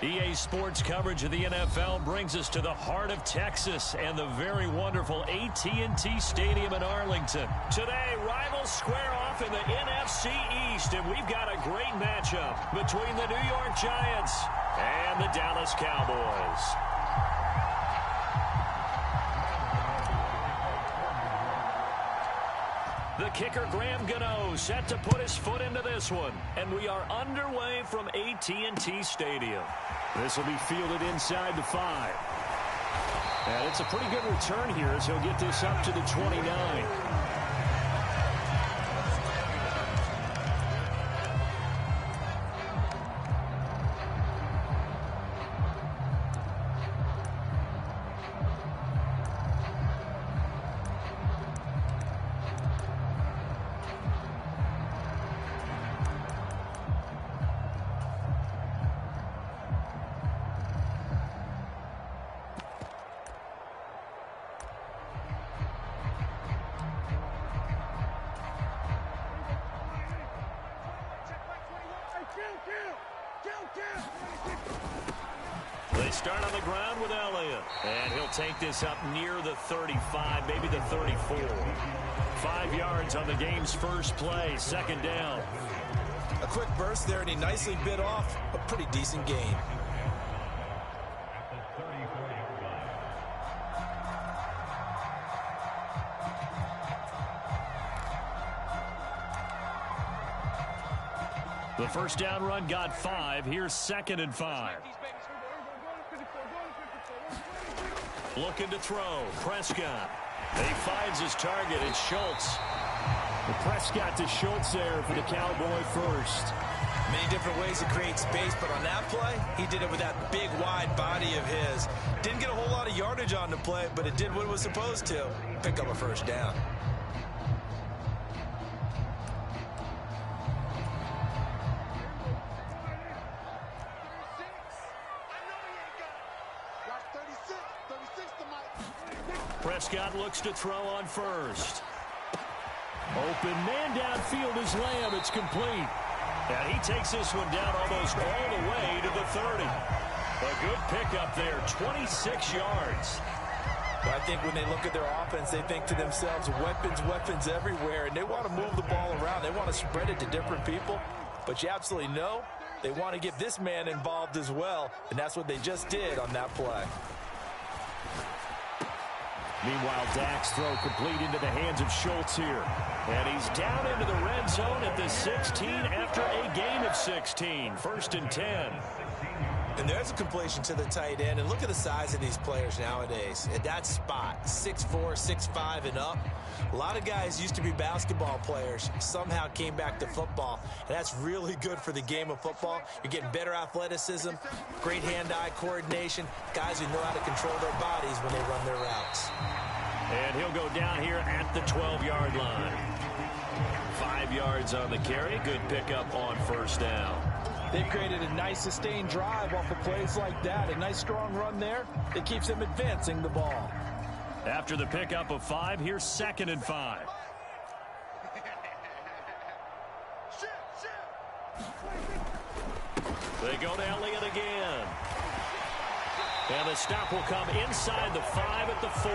EA Sports coverage of the NFL brings us to the heart of Texas and the very wonderful AT&T Stadium in Arlington. Today, rivals square off in the NFC East, and we've got a great matchup between the New York Giants and the Dallas Cowboys. The kicker, Graham Gano, set to put his foot into this one. And we are underway from AT&T Stadium. This will be fielded inside the 5. And it's a pretty good return here as he'll get this up to the 29. They start on the ground with Elliott. And he'll take this up near the 35, maybe the 34. 5 yards on the game's first play, second down. A quick burst there, and he nicely bit off a pretty decent gain. The first down run got 5. Here's 2nd and 5. Looking to throw. Prescott. He finds his target. It's Schultz. The Prescott to Schultz there for the Cowboy first. Many different ways to create space, but on that play, he did it with that big, wide body of his. Didn't get a whole lot of yardage on the play, but it did what it was supposed to. Pick up a first down. Prescott looks to throw on first. Open man downfield is Lamb. It's complete. And he takes this one down almost all the way to the 30. A good pickup there, 26 yards. Well, I think when they look at their offense, they think to themselves, weapons, weapons everywhere. And they want to move the ball around. They want to spread it to different people. But you absolutely know they want to get this man involved as well. And that's what they just did on that play. Meanwhile, Dak's throw complete into the hands of Schultz here. And he's down into the red zone at the 16 after a gain of 16. 1st and 10. And there's a completion to the tight end. And look at the size of these players nowadays. At that spot, 6'4", 6'5", and up. A lot of guys used to be basketball players, somehow came back to football. And that's really good for the game of football. You're getting better athleticism, great hand-eye coordination, guys who know how to control their bodies when they run their routes. And he'll go down here at the 12-yard line. 5 yards on the carry. Good pickup on first down. They've created a nice sustained drive off of plays like that. A nice strong run there that keeps them advancing the ball. After the pickup of 5, here's 2nd and 5. They go to Elliott again. And the stop will come inside the 5 at the 4.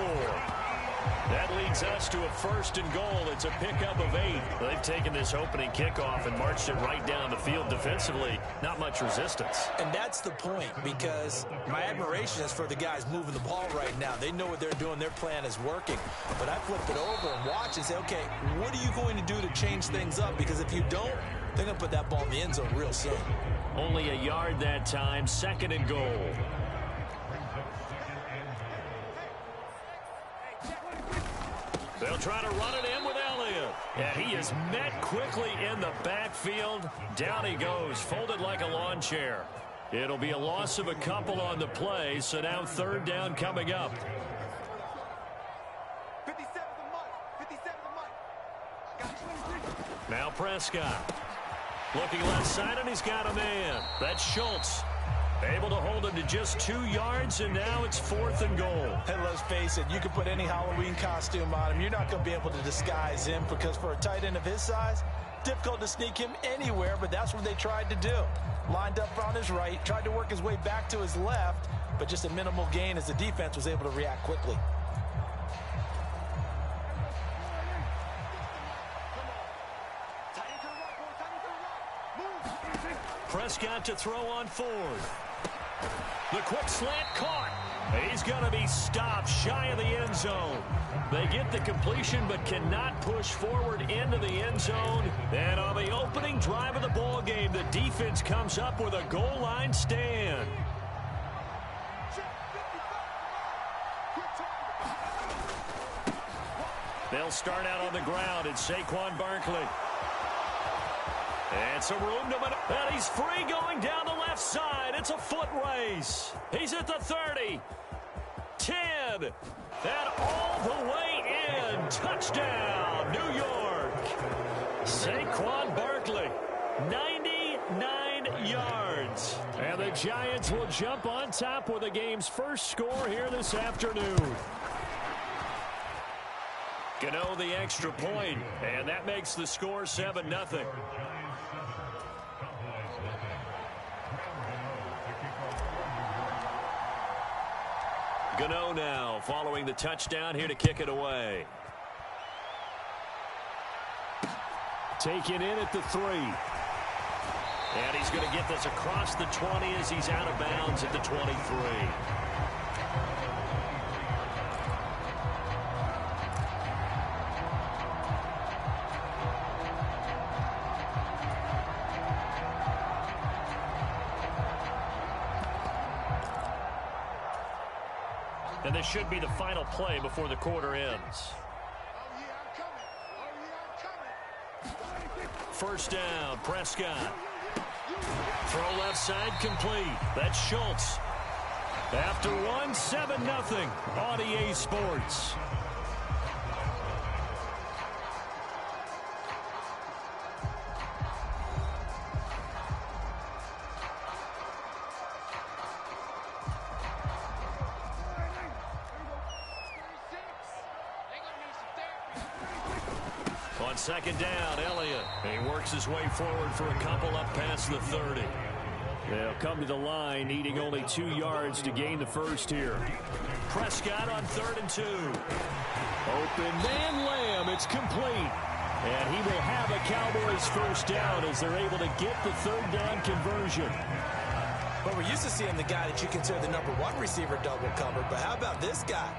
That leads us to a 1st and goal. It's a pickup of 8. They've taken this opening kickoff and marched it right down the field defensively. Not much resistance. And that's the point, because my admiration is for the guys moving the ball right now. They know what they're doing. Their plan is working. But I flip it over and watch and say, okay, what are you going to do to change things up? Because if you don't, they're going to put that ball in the end zone real soon. Only a yard that time. 2nd and goal. They'll try to run it in with Elliott. And he is met quickly in the backfield. Down he goes, folded like a lawn chair. It'll be a loss of a couple on the play, so now 3rd down coming up. 57 the mic. Now Prescott. Looking left side, and he's got a man. That's Schultz. Able to hold him to just 2 yards, and now it's 4th and goal. And let's face it, you can put any Halloween costume on him. You're not going to be able to disguise him, because for a tight end of his size, difficult to sneak him anywhere, but that's what they tried to do. Lined up on his right, tried to work his way back to his left, but just a minimal gain as the defense was able to react quickly. Prescott to throw on fourth. The quick slant caught. He's going to be stopped shy of the end zone. They get the completion but cannot push forward into the end zone. And on the opening drive of the ball game, the defense comes up with a goal line stand. They'll start out on the ground. It's Saquon Barkley. And some room to maneuver. And he's free going down the left side. It's a foot race. He's at the 30. 10. And all the way in. Touchdown, New York. Saquon Barkley. 99 yards. And the Giants will jump on top with the game's first score here this afternoon. Gano the extra point, and that makes the score 7-0. Gano now following the touchdown here to kick it away. Taken in at the 3. And he's going to get this across the 20 as he's out of bounds at the 23. And this should be the final play before the quarter ends. First down, Prescott. Throw left side complete. That's Schultz. After one, 7-0 on EA Sports. On second down, Elliott. He works his way forward for a couple up past the 30. They'll come to the line, needing only 2 yards to gain the first here. Prescott on 3rd and 2. Open man, Lamb. It's complete. And he will have a Cowboys first down as they're able to get the 3rd down conversion. But we're used to seeing the guy that you consider the #1 receiver double covered. But how about this guy?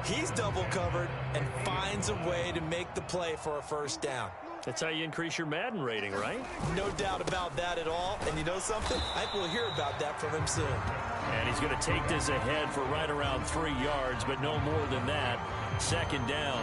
He's double covered and finds a way to make the play for a first down. That's how you increase your Madden rating, right? No doubt about that at all. And you know something? I think we'll hear about that from him soon. And he's going to take this ahead for right around 3 yards, but no more than that. Second down.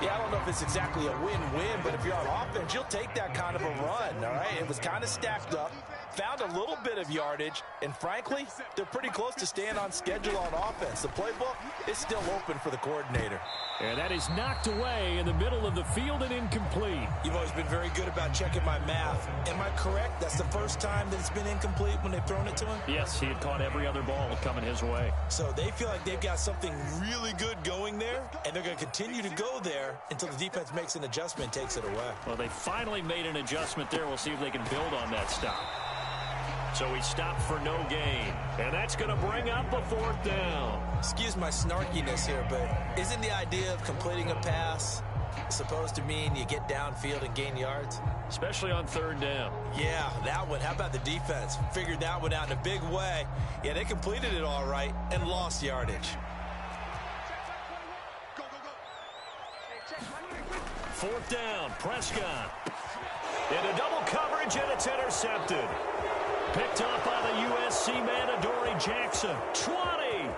Yeah, I don't know if it's exactly a win-win, but if you're on offense, you'll take that kind of a run, all right? It was kind of stacked up, found a little bit of yardage, and frankly, they're pretty close to staying on schedule on offense. The playbook is still open for the coordinator. And that is knocked away in the middle of the field and incomplete. You've always been very good about checking my math. Am I correct? That's the first time that it's been incomplete when they've thrown it to him? Yes, he had caught every other ball coming his way. So they feel like they've got something really good going there, and they're going to continue to go there until the defense makes an adjustment and takes it away. Well, they finally made an adjustment there. We'll see if they can build on that stop. So he stopped for no gain. And that's going to bring up a 4th down. Excuse my snarkiness here, but isn't the idea of completing a pass supposed to mean you get downfield and gain yards? Especially on 3rd down. Yeah, that one. How about the defense? Figured that one out in a big way. Yeah, they completed it all right and lost yardage. 4th down, Prescott. Into double coverage, and it's intercepted. Picked up by the USC man, Adoree Jackson. 20.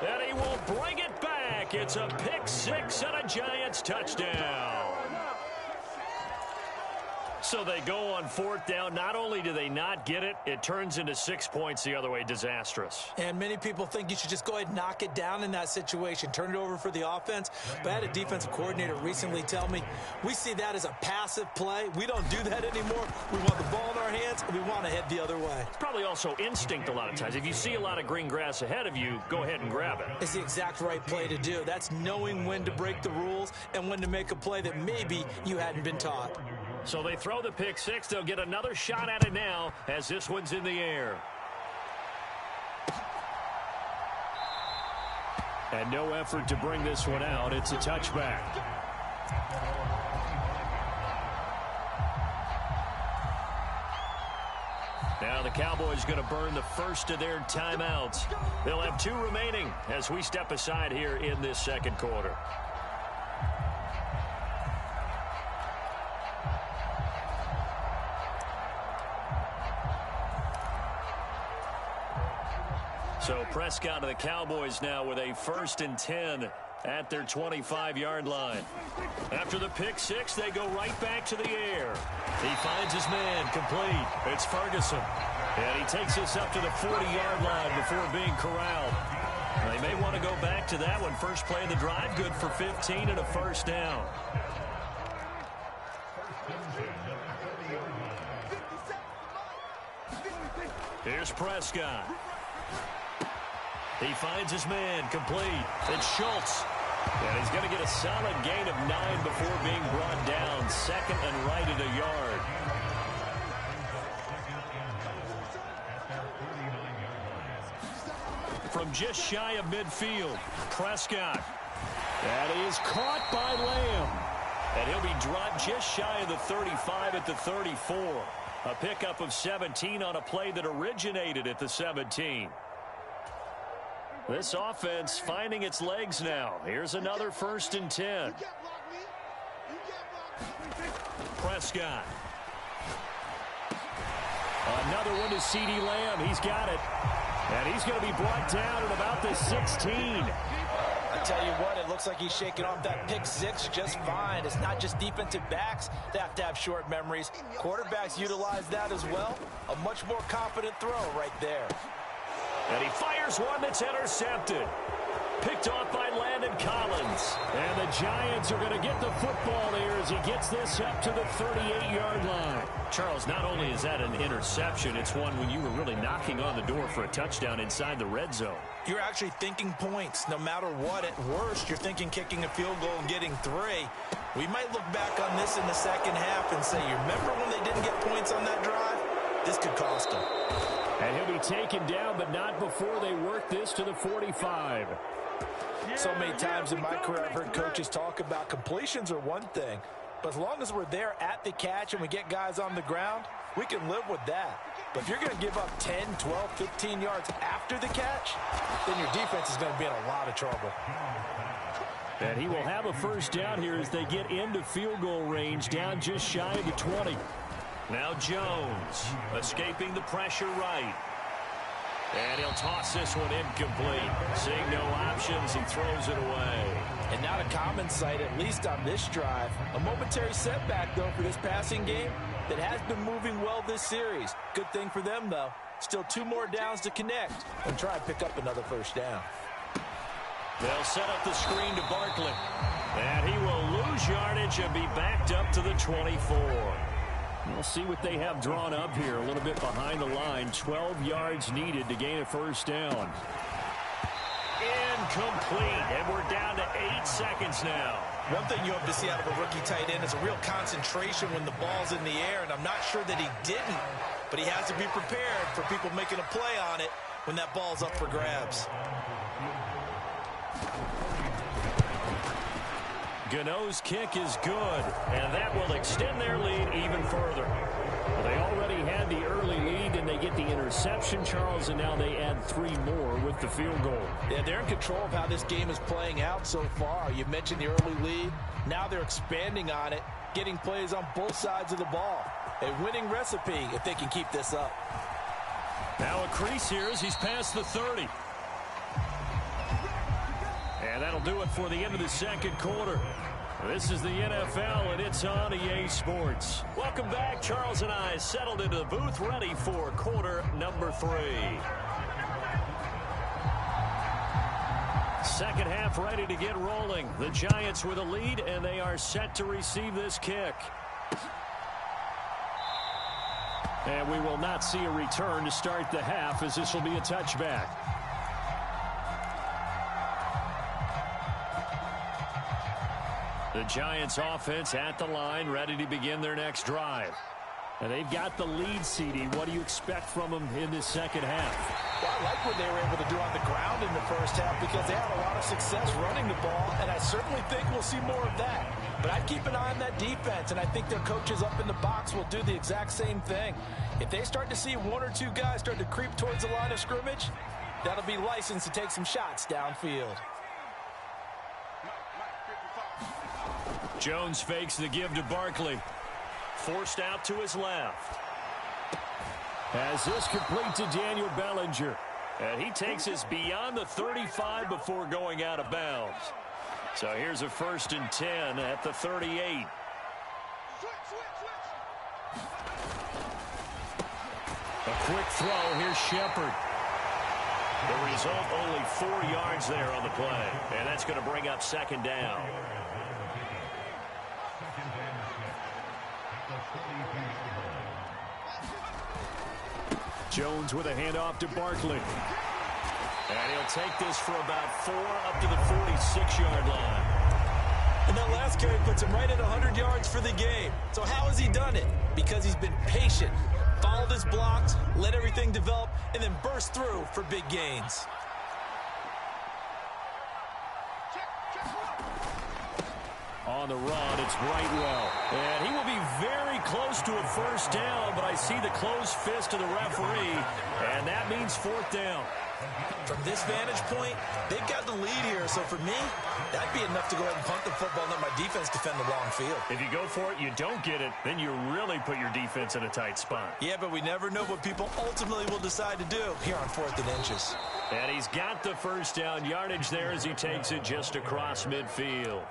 And he will bring it back. It's a pick 6 and a Giants touchdown. So they go on fourth down. Not only do they not get it, it turns into 6 points the other way. Disastrous. And many people think you should just go ahead and knock it down in that situation. Turn it over for the offense. But I had a defensive coordinator recently tell me, we see that as a passive play. We don't do that anymore. We want the ball in our hands, and we want to head the other way. It's probably also instinct a lot of times. If you see a lot of green grass ahead of you, go ahead and grab it. It's the exact right play to do. That's knowing when to break the rules and when to make a play that maybe you hadn't been taught. So they throw the pick six. They'll get another shot at it now as this one's in the air. And no effort to bring this one out. It's a touchback. Now the Cowboys going to burn the first of their timeouts. They'll have 2 remaining as we step aside here in this second quarter. So Prescott of the Cowboys now with a 1st and 10 at their 25-yard line. After the pick six, they go right back to the air. He finds his man complete. It's Ferguson. And he takes us up to the 40-yard line before being corralled. They may want to go back to that one. First play of the drive, good for 15 and a first down. Here's Prescott. He finds his man complete. It's Schultz. And he's going to get a solid gain of 9 before being brought down. 2nd and right at a yard. From just shy of midfield, Prescott. That is caught by Lamb. And he'll be dropped just shy of the 35 at the 34. A pickup of 17 on a play that originated at the 17. This offense finding its legs now. Here's another 1st and 10. Prescott. Another one to CeeDee Lamb. He's got it. And he's going to be brought down at about the 16. I tell you what, it looks like he's shaking off that pick six just fine. It's not just defensive backs that have to have short memories. Quarterbacks utilize that as well. A much more confident throw right there. And he fires one that's intercepted. Picked off by Landon Collins. And the Giants are going to get the football here as he gets this up to the 38-yard line. Charles, not only is that an interception, it's one when you were really knocking on the door for a touchdown inside the red zone. You're actually thinking points. No matter what, at worst, you're thinking kicking a field goal and getting 3. We might look back on this in the second half and say, you remember when they didn't get points on that drive? This could cost them. And he'll be taken down, but not before they work this to the 45. So many times in my career, I've heard coaches talk about completions are one thing. But as long as we're there at the catch and we get guys on the ground, we can live with that. But if you're going to give up 10, 12, 15 yards after the catch, then your defense is going to be in a lot of trouble. And he will have a first down here as they get into field goal range, down just shy of the 20. Now Jones escaping the pressure right. And he'll toss this one incomplete. Seeing no options, he throws it away. And not a common sight, at least on this drive. A momentary setback, though, for this passing game that has been moving well this series. Good thing for them, though. Still 2 more downs to connect and try and pick up another first down. They'll set up the screen to Barkley. And he will lose yardage and be backed up to the 24. We'll see what they have drawn up here. A little bit behind the line. 12 yards needed to gain a first down. Incomplete. And we're down to 8 seconds now. One thing you hope to see out of a rookie tight end is a real concentration when the ball's in the air, and I'm not sure that he didn't, but he has to be prepared for people making a play on it when that ball's up for grabs. Gano's kick is good, and that will extend their lead even further. Well, they already had the early lead, and they get the interception, Charles, and now they add 3 more with the field goal. Yeah, they're in control of how this game is playing out so far. You mentioned the early lead. Now they're expanding on it, getting plays on both sides of the ball. A winning recipe if they can keep this up. Now a crease here as he's past the 30. And that'll do it for the end of the second quarter. This is the NFL, and it's on EA Sports. Welcome back. Charles and I settled into the booth, ready for quarter number 3. Second half ready to get rolling. The Giants with a lead, and they are set to receive this kick. And we will not see a return to start the half, as this will be a touchback. The Giants offense at the line, ready to begin their next drive. And they've got the lead, CD. What do you expect from them in this second half? Well, I like what they were able to do on the ground in the first half because they had a lot of success running the ball, and I certainly think we'll see more of that. But I'd keep an eye on that defense, and I think their coaches up in the box will do the exact same thing. If they start to see 1 or 2 guys start to creep towards the line of scrimmage, that'll be licensed to take some shots downfield. Jones fakes the give to Barkley. Forced out to his left. As this complete to Daniel Bellinger. And he takes us beyond the 35 before going out of bounds. So here's a 1st and 10 at the 38. A quick throw. Here's Shepard. The result, only 4 yards there on the play. And that's going to bring up 2nd down. Jones with a handoff to Barkley. And he'll take this for about 4 up to the 46-yard line. And that last carry puts him right at 100 yards for the game. So how has he done it? Because he's been patient, followed his blocks, let everything develop, and then burst through for big gains. On the run, it's Brightwell. And he will be very close to a 1st down, but I see the closed fist of the referee, and that means 4th down. From this vantage point, they've got the lead here, so for me, that'd be enough to go ahead and punt the football and let my defense defend the long field. If you go for it, you don't get it, then you really put your defense in a tight spot. Yeah, but we never know what people ultimately will decide to do here on 4th and inches. And he's got the 1st down yardage there as he takes it just across midfield.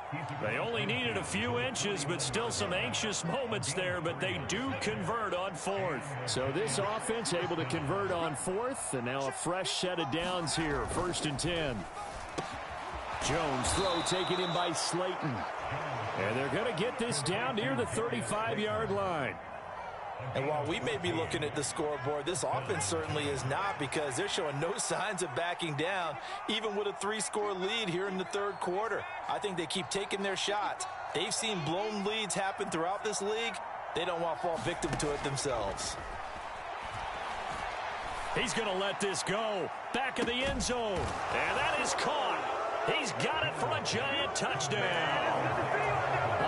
They only needed a few inches, but still some anxious moments there, but they do convert on 4th. So this offense able to convert on 4th, and now a fresh set of downs here, 1st and 10. Jones throw taken in by Slayton. And they're going to get this down near the 35-yard line. And while we may be looking at the scoreboard, this offense certainly is not, because they're showing no signs of backing down, even with a 3-score lead here in the 3rd quarter. I think they keep taking their shots. They've seen blown leads happen throughout this league. They don't want to fall victim to it themselves. He's going to let this go. Back of the end zone. And that is caught. He's got it for a Giant touchdown.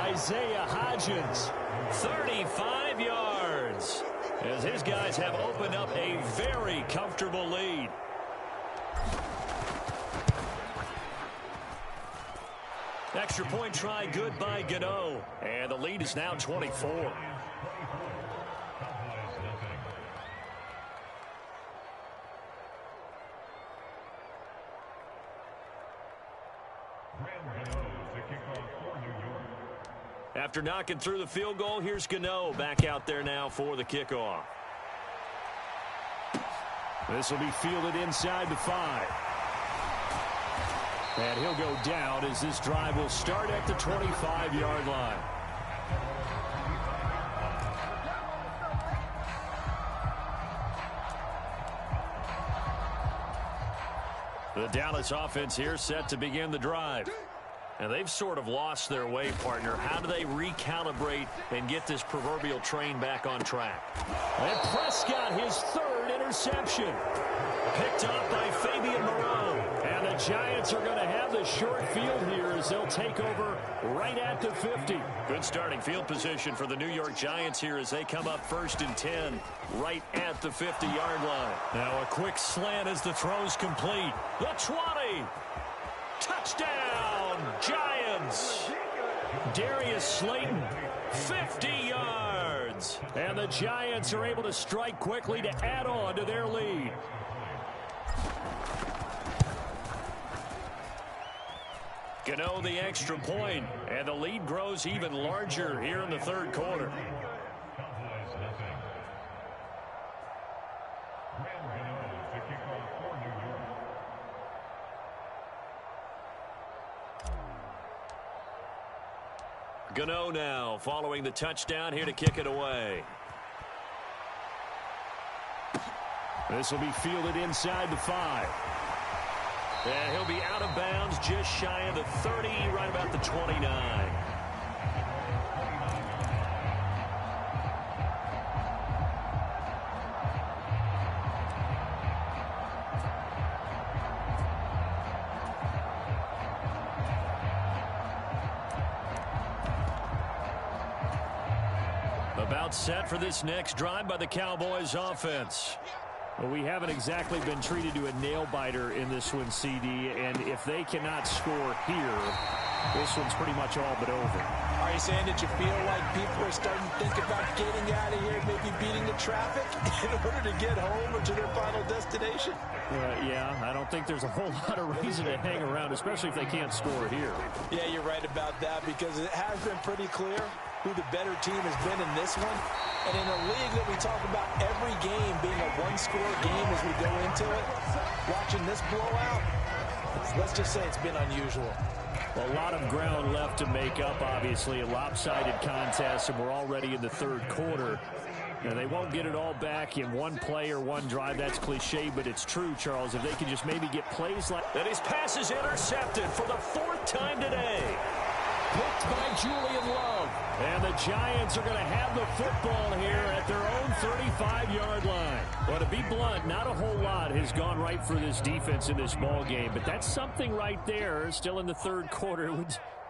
Isaiah Hodgins, 35 yards. As his guys have opened up a very comfortable lead. Extra point try good by Gano. And the lead is now 24. After knocking through the field goal, here's Gano back out there now for the kickoff. This will be fielded inside the 5. And he'll go down as this drive will start at the 25-yard line. The Dallas offense here set to begin the drive. And they've sort of lost their way, partner. How do they recalibrate and get this proverbial train back on track? And Prescott, his 3rd interception. Picked up by Fabian Moreau. And the Giants are going to have the short field here as they'll take over right at the 50. Good starting field position for the New York Giants here as they come up 1st and 10 right at the 50-yard line. Now a quick slant as the throw's complete. The 20. Touchdown, Giants. Darius Slayton, 50 yards. And the Giants are able to strike quickly to add on to their lead. Gano the extra point, and the lead grows even larger here in the third quarter. Gano now following the touchdown here to kick it away. This will be fielded inside the 5. And he'll be out of bounds just shy of the 30, right about the 29. About set for this next drive by the Cowboys offense. Well, we haven't exactly been treated to a nail-biter in this one, CD, and if they cannot score here, this one's pretty much all but over. Are you saying that you feel like people are starting to think about getting out of here, maybe beating the traffic in order to get home or to their final destination? Yeah, I don't think there's a whole lot of reason to hang around, especially if they can't score here. Yeah, you're right about that, because it has been pretty clear who the better team has been in this one. And in a league that we talk about every game being a one-score game as we go into it, watching this blowout, let's just say it's been unusual. A lot of ground left to make up, obviously. A lopsided contest, and we're already in the third quarter. Now, they won't get it all back in one play or one drive. That's cliche, but it's true, Charles. If they can just maybe get plays like that. His pass is intercepted for the 4th time today. Picked by Julian Love. And the Giants are going to have the football here at their own 35-yard line. Well, to be blunt, not a whole lot has gone right for this defense in this ball game, but that's something right there. Still in the third quarter.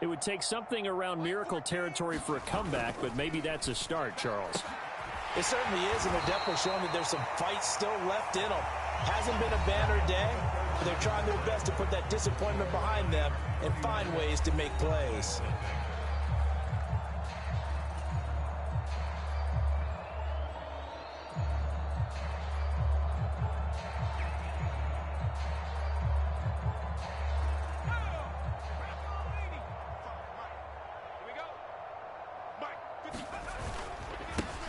It would take something around miracle territory for a comeback, but maybe that's a start, Charles. It certainly is, and they're definitely showing that there's some fight still left in them. Hasn't been a banner day, but they're trying their best to put that disappointment behind them and find ways to make plays.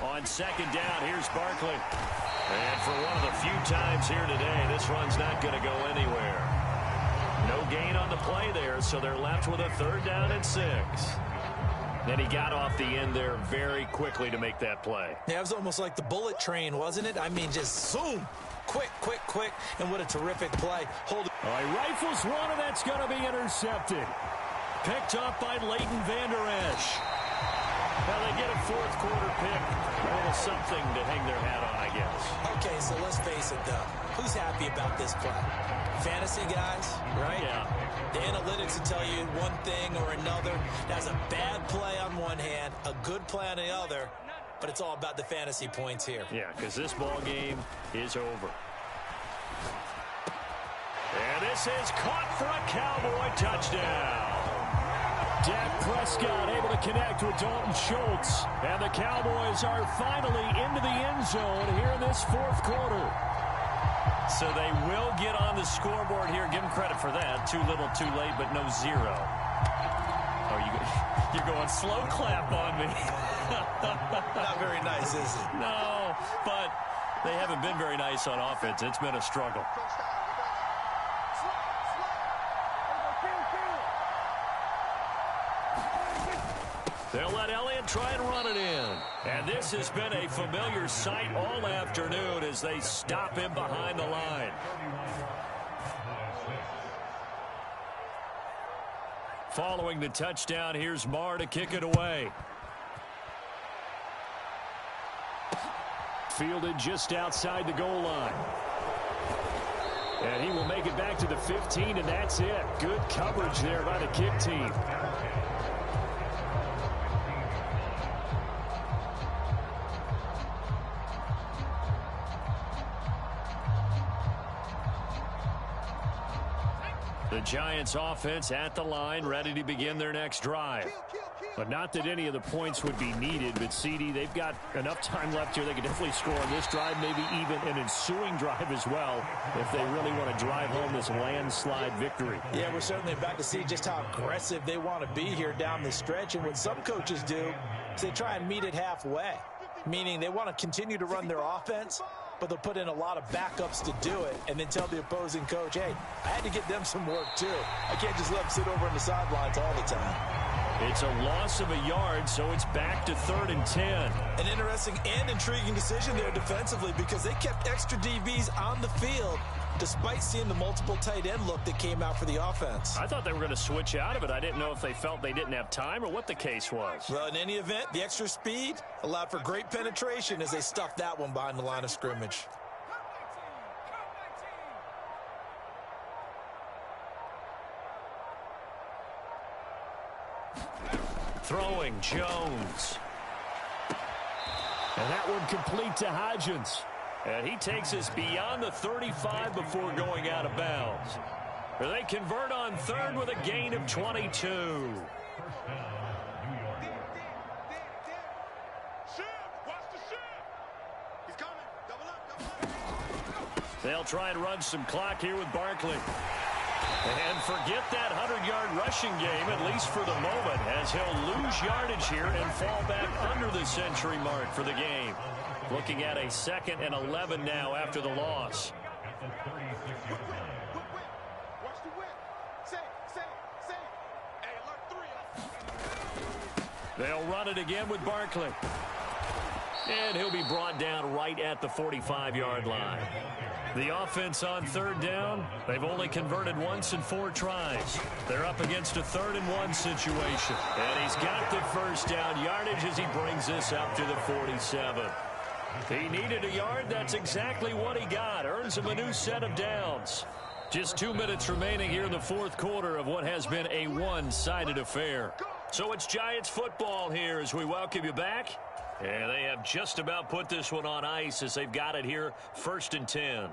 On second down, here's Barkley. And for one of the few times here today, this run's not going to go anywhere. No gain on the play there, so they're left with a 3rd down and 6. And he got off the end there very quickly to make that play. Yeah, it was almost like the bullet train, wasn't it? I mean, just zoom. Quick, quick, quick. And what a terrific play. Hold it. All right, rifles one, and that's going to be intercepted. Picked up by Leighton Vander Esch. Now they get a 4th quarter pick. A little something to hang their hat on, I guess. Okay, so let's face it, though. Who's happy about this play? Fantasy guys, right? Yeah. The analytics will tell you one thing or another. That's a bad play on one hand, a good play on the other, but it's all about the fantasy points here. Yeah, because this ball game is over. And this is caught for a Cowboy touchdown. Dak Prescott able to connect with Dalton Schultz. And the Cowboys are finally into the end zone here in this 4th quarter. So they will get on the scoreboard here. Give them credit for that. Too little, too late, but no 0. Oh, you're going slow clap on me. Not very nice, is it? No, but they haven't been very nice on offense. It's been a struggle. They'll let Elliott try and run it in. And this has been a familiar sight all afternoon as they stop him behind the line. Following the touchdown, here's Marr to kick it away. Fielded just outside the goal line. And he will make it back to the 15, and that's it. Good coverage there by the kick team. The Giants offense at the line, ready to begin their next drive. But not that any of the points would be needed, but CD, they've got enough time left here. They can definitely score on this drive, maybe even an ensuing drive as well, if they really want to drive home this landslide victory. Yeah, we're certainly about to see just how aggressive they want to be here down the stretch. And what some coaches do is they try and meet it halfway, meaning they want to continue to run their offense, but they'll put in a lot of backups to do it and then tell the opposing coach, hey, I had to get them some work too. I can't just let them sit over on the sidelines all the time. It's a loss of a yard, so it's back to 3rd and 10. An interesting and intriguing decision there defensively because they kept extra DBs on the field despite seeing the multiple tight end look that came out for the offense. I thought they were going to switch out of it. I didn't know if they felt they didn't have time or what the case was. Well, in any event, the extra speed allowed for great penetration as they stuffed that one behind the line of scrimmage. Throwing Jones. And that one complete to Hodgins. And he takes us beyond the 35 before going out of bounds. They convert on 3rd with a gain of 22. They'll try and run some clock here with Barkley. And forget that 100-yard rushing game, at least for the moment, as he'll lose yardage here and fall back under the century mark for the game. Looking at a 2nd and 11 now after the loss. They'll run it again with Barkley. And he'll be brought down right at the 45-yard line. The offense on 3rd down, they've only converted once in 4 tries. They're up against a 3rd and 1 situation. And he's got the first down yardage as he brings this up to the 47. He needed a yard. That's exactly what he got. Earns him a new set of downs. Just 2 minutes remaining here in the 4th quarter of what has been a one-sided affair. So it's Giants football here as we welcome you back. And they have just about put this one on ice as they've got it here, 1st and 10.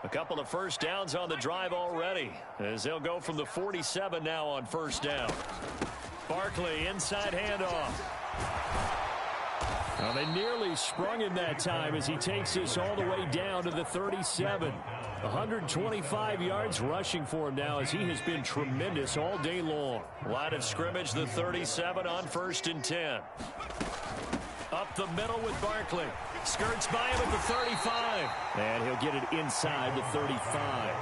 A couple of first downs on the drive already as they'll go from the 47 now on 1st down. Barkley, inside handoff. Well, they nearly sprung him that time as he takes this all the way down to the 37. 125 yards rushing for him now as he has been tremendous all day long. Line of scrimmage, the 37 on 1st and 10. Up the middle with Barkley. Skirts by him at the 35. And he'll get it inside the 35.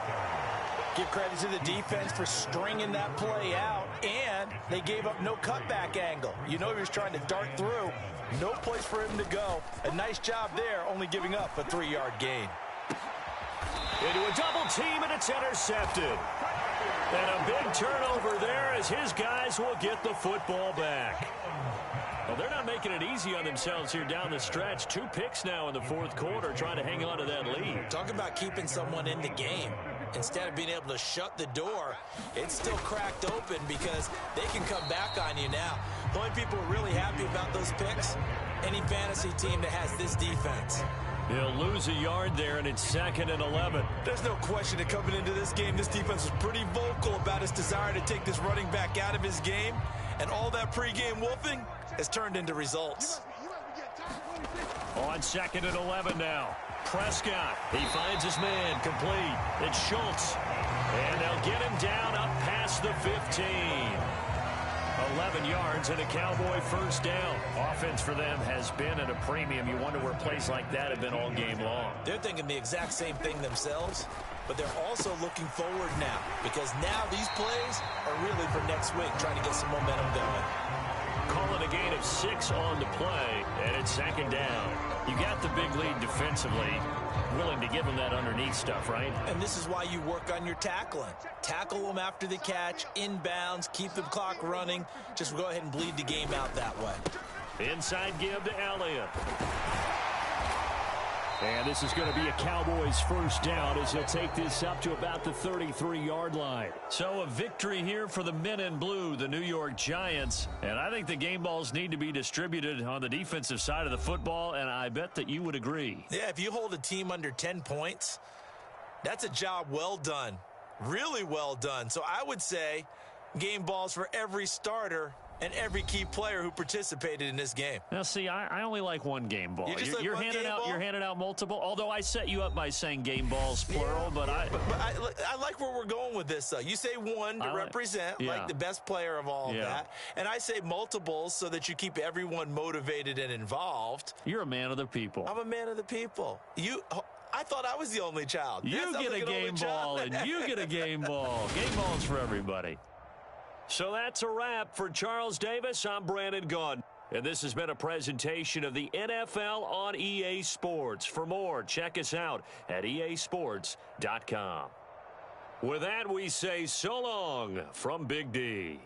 Give credit to the defense for stringing that play out, and they gave up no cutback angle. You know he was trying to dart through. No place for him to go. A nice job there, only giving up a 3-yard gain. Into a double team, and it's intercepted. And a big turnover there as his guys will get the football back. Well, they're not making it easy on themselves here down the stretch. 2 picks now in the 4th quarter trying to hang on to that lead. Talk about keeping someone in the game. Instead of being able to shut the door, it's still cracked open because they can come back on you now. The only people who are really happy about those picks, any fantasy team that has this defense. He'll lose a yard there, and it's 2nd and 11. There's no question that coming into this game, this defense was pretty vocal about its desire to take this running back out of his game, and all that pregame wolfing has turned into results. On 2nd and 11 now. Prescott, he finds his man, complete. It's Schultz, and they'll get him down up past the 15. 11 yards and a Cowboy first down. Offense for them has been at a premium. You wonder where plays like that have been all game long. They're thinking the exact same thing themselves, but they're also looking forward now because now these plays are really for next week, trying to get some momentum going. Calling a gain of 6 on the play, and it's 2nd down. You got the big lead defensively, willing to give them that underneath stuff, right? And this is why you work on your tackling. Tackle them after the catch, inbounds, keep the clock running. Just go ahead and bleed the game out that way. Inside give to Elliott. And this is going to be a Cowboys first down as they'll take this up to about the 33-yard line. So a victory here for the men in blue, the New York Giants. And I think the game balls need to be distributed on the defensive side of the football, and I bet that you would agree. Yeah, if you hold a team under 10 points, that's a job well done. Really well done. So I would say game balls for every starter and every key player who participated in this game. Now, see, I only like one game ball. You're handing out multiple. Although I set you up by saying game balls plural, but I like where we're going with this. Though you say one to represent, like the best player of all of that, and I say multiples so that you keep everyone motivated and involved. You're a man of the people. I'm a man of the people. I thought I was the only child. You get a game ball, and you get a game ball. Game balls for everybody. So that's a wrap for Charles Davis. I'm Brandon Gunn. And this has been a presentation of the NFL on EA Sports. For more, check us out at easports.com. With that, we say so long from Big D.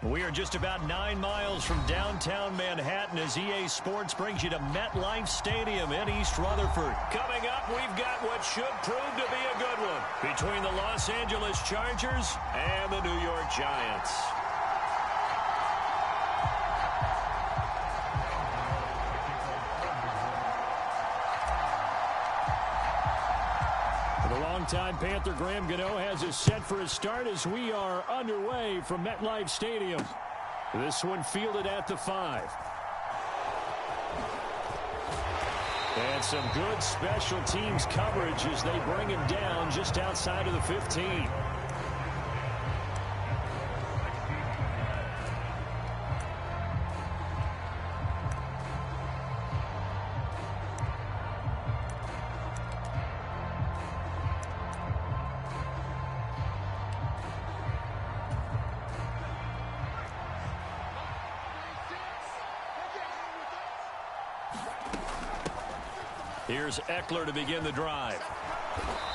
We are just about 9 miles from downtown Manhattan as EA Sports brings you to MetLife Stadium in East Rutherford. Coming up, we've got what should prove to be a good one between the Los Angeles Chargers and the New York Giants. The longtime Panther Graham Gano has us set for a start as we are underway from MetLife Stadium. This one fielded at the 5. And some good special teams coverage as they bring him down just outside of the 15. Here's Eckler to begin the drive.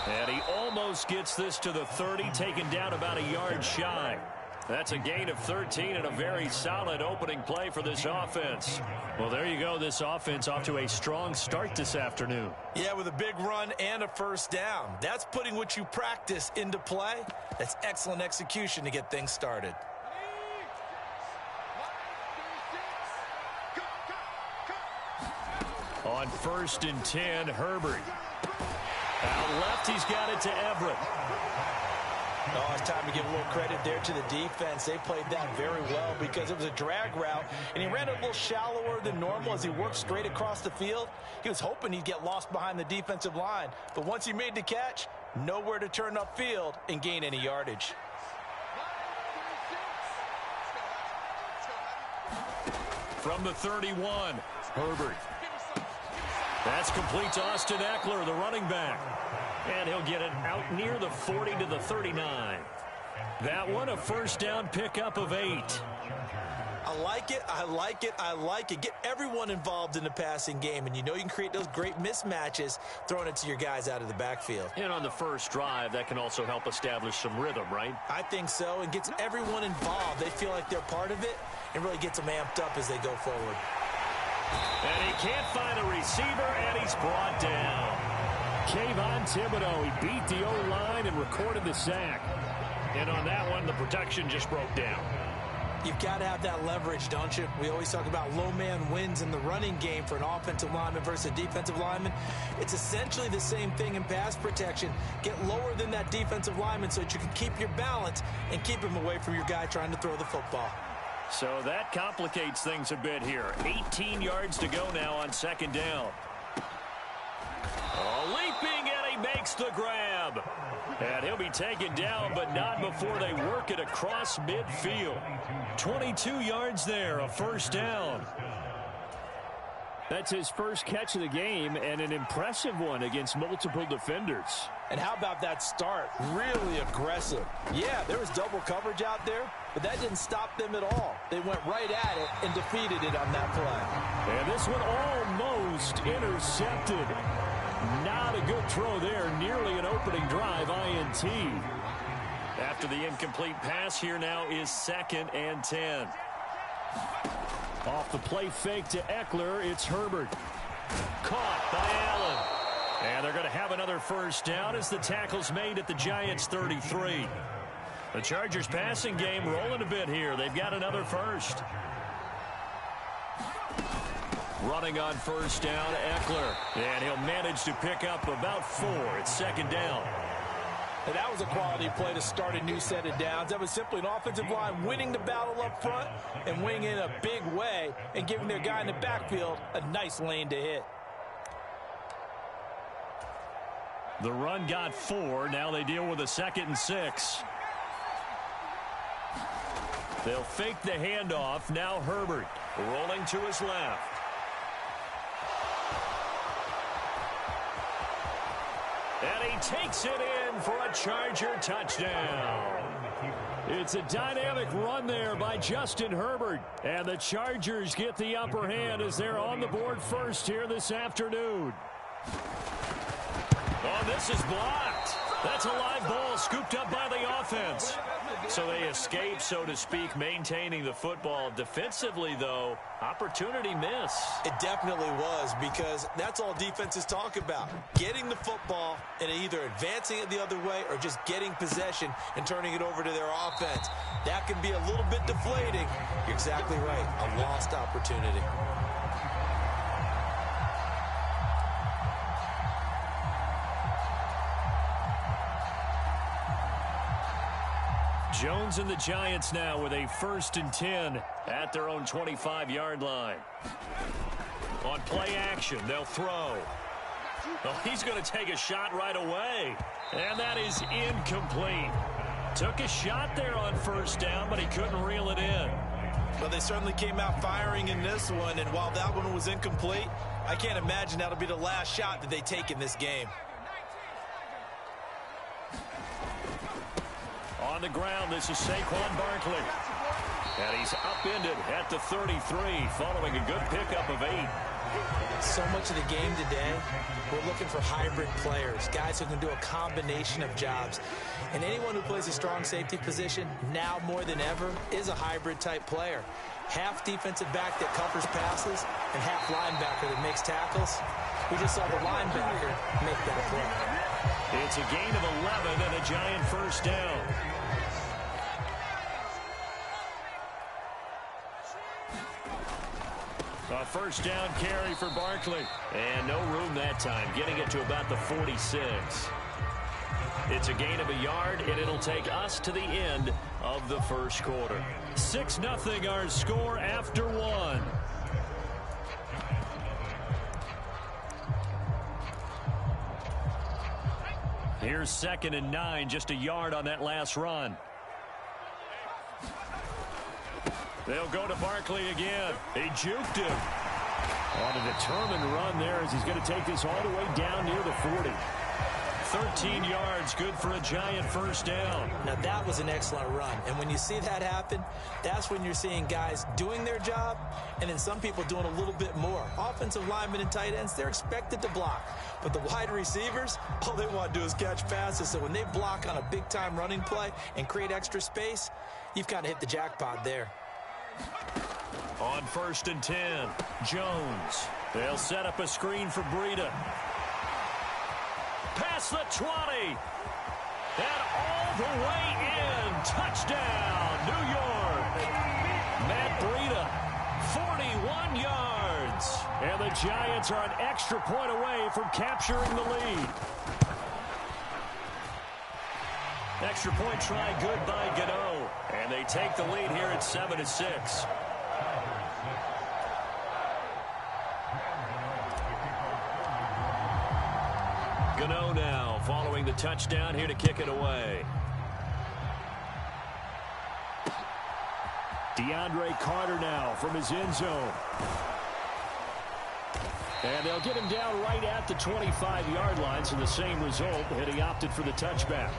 And he almost gets this to the 30, taken down about a yard shy. That's a gain of 13 and a very solid opening play for this offense. Well, there you go. This offense off to a strong start this afternoon. Yeah, with a big run and a first down. That's putting what you practice into play. That's excellent execution to get things started. On 1st and 10, Herbert. Out left, he's got it to Everett. Oh, it's time to give a little credit there to the defense. They played that very well because it was a drag route, and he ran it a little shallower than normal as he worked straight across the field. He was hoping he'd get lost behind the defensive line, but once he made the catch, nowhere to turn upfield and gain any yardage. From the 31, Herbert. That's complete to Austin Eckler, the running back. And he'll get it out near the 40 to the 39. That one, a first down pickup of 8. I like it, I like it, I like it. Get everyone involved in the passing game, and you know you can create those great mismatches throwing it to your guys out of the backfield. And on the first drive, that can also help establish some rhythm, right? I think so, and gets everyone involved. They feel like they're part of it, and really gets them amped up as they go forward. And he can't find a receiver, and he's brought down. Kayvon Thibodeau, he beat the O-line and recorded the sack. And on that one, the protection just broke down. You've got to have that leverage, don't you? We always talk about low man wins in the running game for an offensive lineman versus a defensive lineman. It's essentially the same thing in pass protection. Get lower than that defensive lineman so that you can keep your balance and keep him away from your guy trying to throw the football. So that complicates things a bit here. 18 yards to go now on 2nd down. Oh, leaping, and he makes the grab. And he'll be taken down, but not before they work it across midfield. 22 yards there, a first down. That's his first catch of the game, and an impressive one against multiple defenders. And how about that start? Really aggressive. Yeah, there was double coverage out there, but that didn't stop them at all. They went right at it and defeated it on that play. And this one almost intercepted. Not a good throw there. Nearly an opening drive, INT. After the incomplete pass, here now is 2nd and 10. Off the play fake to Eckler, it's Herbert. Caught by Allen. And they're going to have another first down as the tackle's made at the Giants' 33. The Chargers passing game rolling a bit here. They've got another first. Running on first down, Eckler. And he'll manage to pick up about 4. It's 2nd down. And that was a quality play to start a new set of downs. That was simply an offensive line winning the battle up front and winning in a big way and giving their guy in the backfield a nice lane to hit. The run got 4. Now they deal with a 2nd and 6. They'll fake the handoff. Now Herbert rolling to his left. And he takes it in for a Charger touchdown. It's a dynamic run there by Justin Herbert. And the Chargers get the upper hand as they're on the board first here this afternoon. Oh, this is blocked. That's a live ball scooped up by the offense. So they escape, so to speak, maintaining the football. Defensively, though, opportunity miss. It definitely was, because that's all defenses talk about. Getting the football and either advancing it the other way or just getting possession and turning it over to their offense. That can be a little bit deflating. You're exactly right. A lost opportunity. Jones and the Giants now with a 1st and 10 at their own 25-yard line. On play action, they'll throw. Well, he's going to take a shot right away. And that is incomplete. Took a shot there on 1st down, but he couldn't reel it in. Well, they certainly came out firing in this one, and while that one was incomplete, I can't imagine that'll be the last shot that they take in this game. On the ground, this is Saquon Barkley. And he's upended at the 33, following a good pickup of 8. So much of the game today, we're looking for hybrid players, guys who can do a combination of jobs. And anyone who plays a strong safety position, now more than ever, is a hybrid-type player. Half defensive back that covers passes and half linebacker that makes tackles. We just saw the linebacker make that play. It's a gain of 11 and a Giant 1st down. A 1st down carry for Barkley. And no room that time, getting it to about the 46. It's a gain of a yard, and it'll take us to the end of the 1st quarter. 6-0 our score after 1. Here's 2nd and 9, just a yard on that last run. They'll go to Barkley again. He juked him. On a determined run there as he's going to take this all the way down near the 40. 13 yards, good for a Giant 1st down. Now that was an excellent run. And when you see that happen, that's when you're seeing guys doing their job and then some people doing a little bit more. Offensive linemen and tight ends, they're expected to block. But the wide receivers, all they want to do is catch passes. So when they block on a big-time running play and create extra space, you've kind of hit the jackpot there. On 1st and 10, Jones. They'll set up a screen for Breida. Past the 20. And all the way in. Touchdown, New York. Matt Breida, 41 yards. And the Giants are an extra point away from capturing the lead. Extra point try good by Gano. And they take the lead here at 7-6. Gano now following the touchdown here to kick it away. DeAndre Carter now from his end zone. And they'll get him down right at the 25-yard line, so the same result, and he opted for the touchback.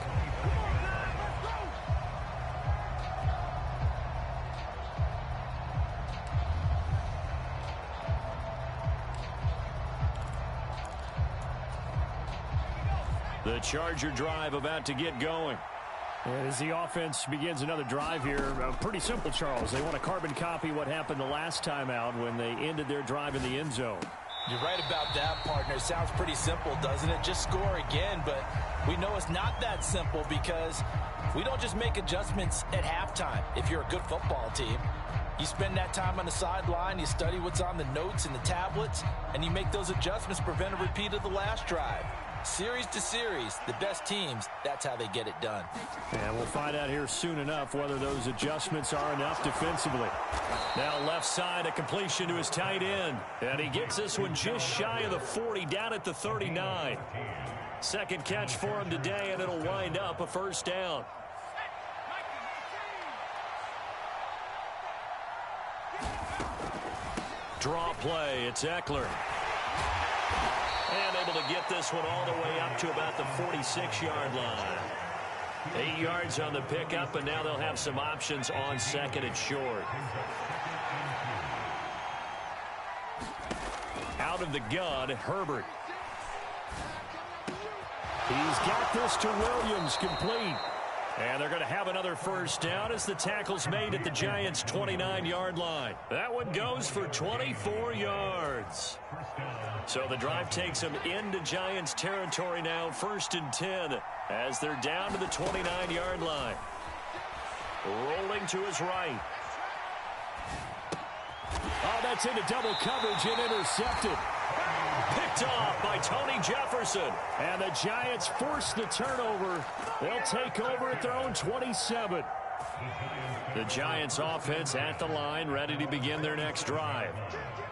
The Charger drive about to get going. As the offense begins another drive here, pretty simple, Charles. They want to carbon copy what happened the last time out when they ended their drive in the end zone. You're right about that, partner. Sounds pretty simple, doesn't it? Just score again, but we know it's not that simple because we don't just make adjustments at halftime. If you're a good football team, you spend that time on the sideline, you study what's on the notes and the tablets, and you make those adjustments to prevent a repeat of the last drive. Series to series, the best teams, that's how they get it done. And we'll find out here soon enough whether those adjustments are enough defensively. Now left side, a completion to his tight end. And he gets this one just shy of the 40, down at the 39. Second catch for him today, and it'll wind up a 1st down. Draw play, it's Eckler. And able to get this one all the way up to about the 46-yard line. 8 yards on the pickup, and now they'll have some options on 2nd and short. Out of the gun, Herbert. He's got this to Williams, complete. And they're going to have another first down as the tackle's made at the Giants' 29-yard line. That one goes for 24 yards. So the drive takes them into Giants territory now, 1st and 10, as they're down to the 29-yard line. Rolling to his right. Oh, that's into double coverage and intercepted. Picked off by Tony Jefferson. And the Giants force the turnover. They'll take over at their own 27. The Giants offense at the line, ready to begin their next drive.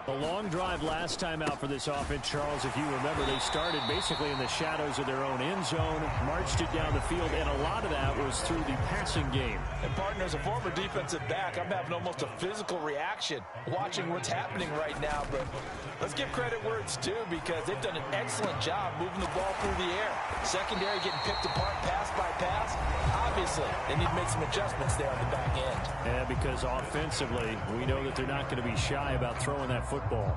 A long drive last time out for this offense, Charles. If you remember, they started basically in the shadows of their own end zone, marched it down the field, and a lot of that was through the passing game. And, partner, as a former defensive back, I'm having almost a physical reaction watching what's happening right now. But let's give credit where it's due, because they've done an excellent job moving the ball through the air. Secondary getting picked apart pass by pass. Obviously, they need to make some adjustments there on the back end. Yeah, because offensively, we know that they're not going to be shy about throwing that football.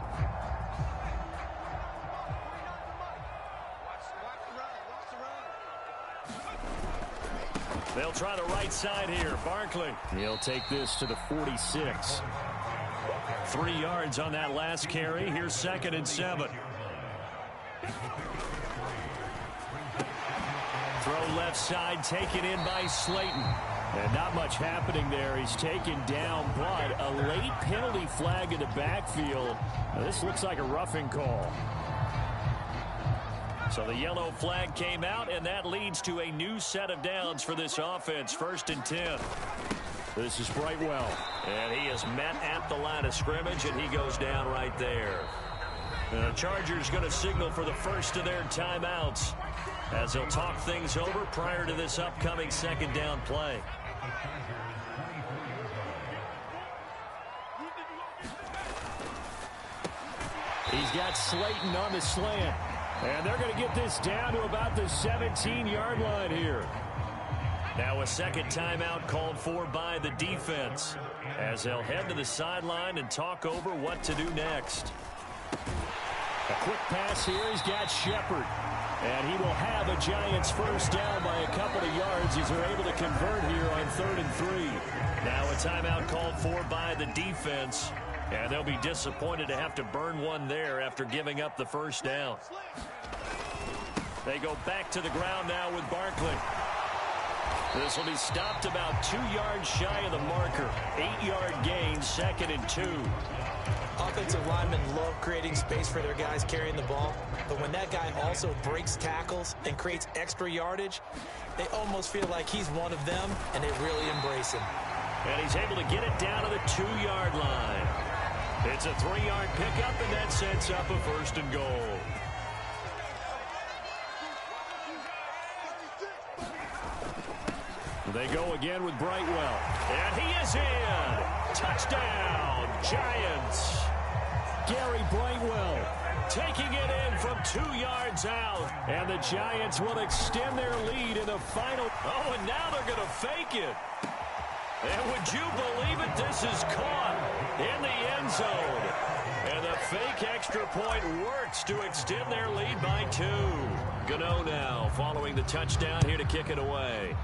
They'll try the right side here. Barkley. He'll take this to the 46. 3 yards on that last carry. Here's 2nd and 7. Throw left side, taken in by Slayton. And not much happening there. He's taken down, but a late penalty flag in the backfield. Now, this looks like a roughing call. So the yellow flag came out, and that leads to a new set of downs for this offense. 1st and 10. This is Brightwell. And he is met at the line of scrimmage, and he goes down right there. The Chargers going to signal for the first of their timeouts as they'll talk things over prior to this upcoming 2nd down play. He's got Slayton on the slant. And they're going to get this down to about the 17-yard line here. Now a second timeout called for by the defense as they'll head to the sideline and talk over what to do next. A quick pass here. He's got Shepard. And he will have a Giants first down by a couple of yards as they're able to convert here on 3rd and 3. Now a timeout called for by the defense. And they'll be disappointed to have to burn one there after giving up the first down. They go back to the ground now with Barkley. This will be stopped about 2 yards shy of the marker. 8-yard gain, 2nd and 2. Offensive linemen love creating space for their guys carrying the ball, but when that guy also breaks tackles and creates extra yardage, they almost feel like he's one of them, and they really embrace him. And he's able to get it down to the 2-yard line. It's a 3-yard pickup, and that sets up a 1st and goal. They go again with Brightwell. And he is in. Touchdown, Giants. Gary Brightwell taking it in from 2 yards out. And the Giants will extend their lead in the final. Oh, and now they're going to fake it. And would you believe it? This is caught in the end zone. And the fake extra point works to extend their lead by 2. Gano now following the touchdown here to kick it away.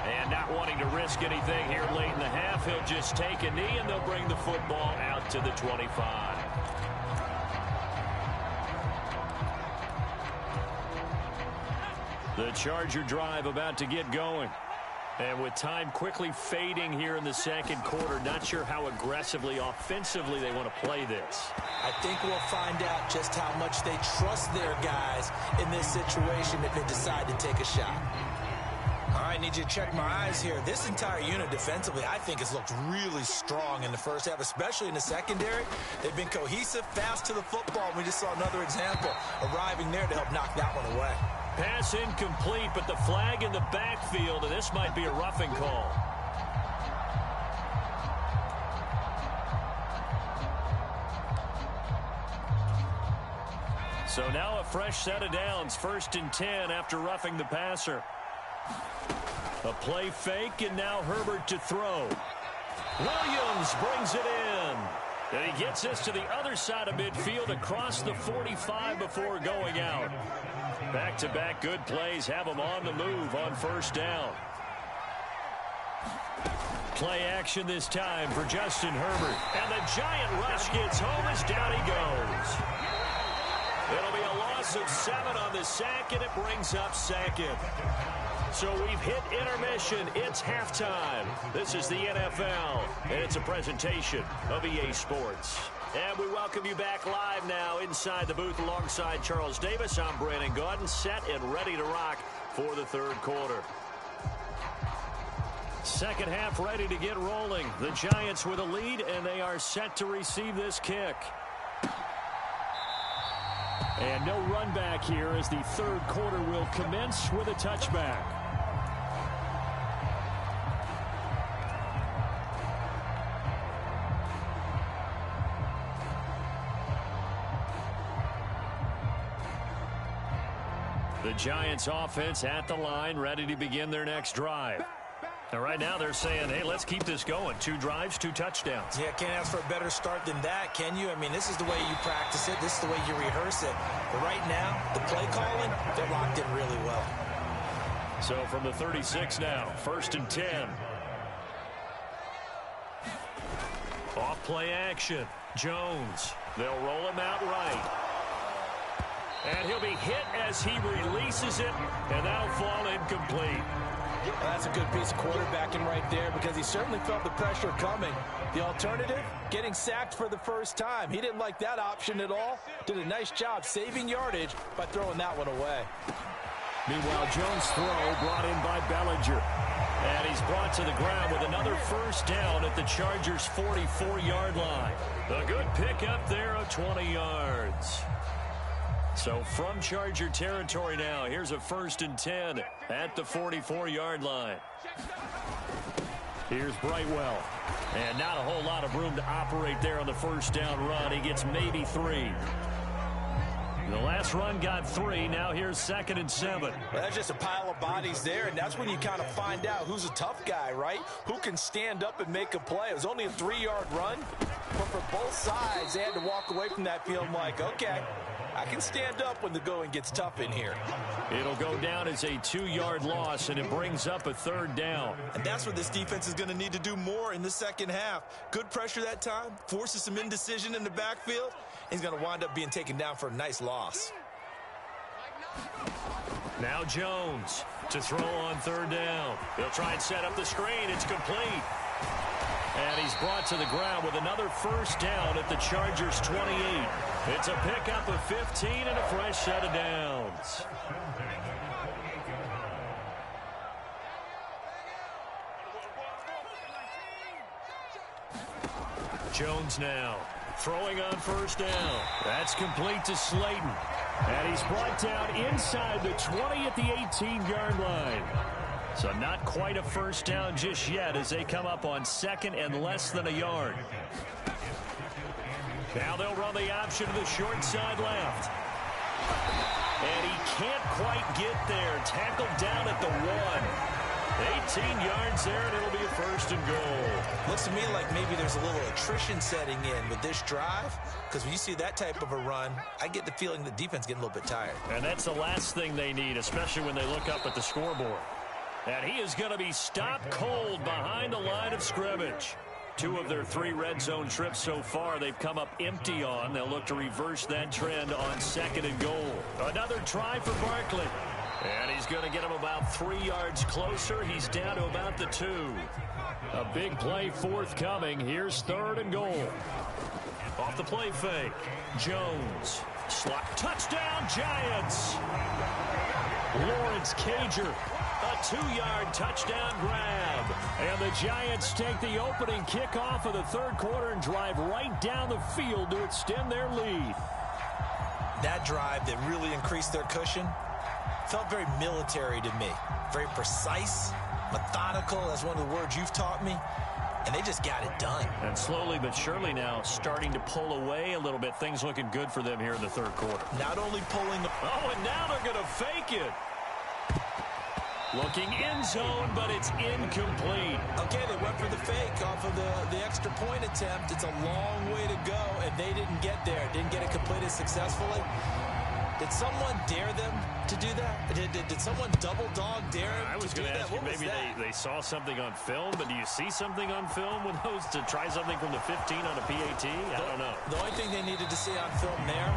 And not wanting to risk anything here late in the half, he'll just take a knee and they'll bring the football out to the 25. The Charger drive about to get going. And with time quickly fading here in the second quarter, not sure how aggressively, offensively they want to play this. I think we'll find out just how much they trust their guys in this situation if they decide to take a shot. All right, need you to check my eyes here. This entire unit defensively, I think, has looked really strong in the first half, especially in the secondary. They've been cohesive, fast to the football. We just saw another example arriving there to help knock that one away. Pass incomplete, but the flag in the backfield, and this might be a roughing call. So now a fresh set of downs, 1st and 10 after roughing the passer. A play fake, and now Herbert to throw. Williams brings it in. And he gets this to the other side of midfield across the 45 before going out. Back-to-back good plays have him on the move on first down. Play action this time for Justin Herbert. And the giant rush gets home as down he goes. It'll be a loss of 7 on the sack, and it brings up second. So we've hit intermission. It's halftime. This is the NFL, and it's a presentation of EA Sports. And we welcome you back live now inside the booth alongside Charles Davis. I'm Brandon Gaudin, set and ready to rock for the third quarter. Second half ready to get rolling. The Giants with a lead, and they are set to receive this kick. And no run back here as the third quarter will commence with a touchback. The Giants offense at the line, ready to begin their next drive. And right now they're saying, hey, let's keep this going. 2 drives, 2 touchdowns. Yeah, can't ask for a better start than that, can you? I mean, this is the way you practice it. This is the way you rehearse it. But right now, the play calling, they're locked in really well. So from the 36 now, 1st and 10. Off play action. Jones. They'll roll him out right. And he'll be hit as he releases it, and that'll fall incomplete. Well, that's a good piece of quarterbacking right there because he certainly felt the pressure coming. The alternative, getting sacked for the first time. He didn't like that option at all. Did a nice job saving yardage by throwing that one away. Meanwhile, Jones' throw brought in by Bellinger. And he's brought to the ground with another first down at the Chargers' 44-yard line. A good pickup there of 20 yards. So from Charger territory now, here's a 1st and 10 at the 44-yard line. Here's Brightwell. And not a whole lot of room to operate there on the first down run. He gets maybe 3. The last run got 3. Now here's 2nd and 7. Well, that's just a pile of bodies there, and that's when you kind of find out who's a tough guy, right? Who can stand up and make a play. It was only a 3-yard run, but for both sides, they had to walk away from that feeling like, okay, I can stand up when the going gets tough in here. It'll go down as a 2-yard loss, and it brings up a 3rd down. And that's what this defense is going to need to do more in the second half. Good pressure that time, forces some indecision in the backfield. He's going to wind up being taken down for a nice loss. Now Jones to throw on 3rd down. They'll try and set up the screen. It's complete. And he's brought to the ground with another first down at the Chargers' 28. It's a pickup of 15 and a fresh set of downs. Jones now throwing on first down. That's complete to Slayton. And he's brought down inside the 20 at the 18-yard line. So not quite a first down just yet as they come up on 2nd and less than a yard. Now they'll run the option to the short side left. And he can't quite get there. Tackled down at the 1. 18 yards there, and it'll be a 1st and goal. Looks to me like maybe there's a little attrition setting in with this drive, because when you see that type of a run, I get the feeling the defense is getting a little bit tired. And that's the last thing they need, especially when they look up at the scoreboard. And he is going to be stopped cold behind the line of scrimmage. 2 of their 3 red zone trips so far they've come up empty on. They'll look to reverse that trend on 2nd and goal. Another try for Barkley. And he's going to get him about 3 yards closer. He's down to about the 2. A big play forthcoming. Here's 3rd and goal. Off the play fake. Jones. Slot. Touchdown, Giants. Lawrence Cager. A 2-yard touchdown grab. And the Giants take the opening kickoff of the third quarter and drive right down the field to extend their lead. That drive that really increased their cushion felt very military to me. Very precise, methodical. That's one of the words you've taught me. And they just got it done. And slowly but surely now starting to pull away a little bit. Things looking good for them here in the third quarter. Not only pulling. Oh, and now they're going to fake it. Looking in zone, but it's incomplete. Okay, they went for the fake off of the extra point attempt. It's a long way to go, and they didn't get there. Didn't get it completed successfully. Did someone dare them to do that? Did someone double dog dare them I was going to ask you, maybe they saw something on film, but do you see something on film with those to try something from the 15 on a PAT? I don't know. The only thing they needed to see on film there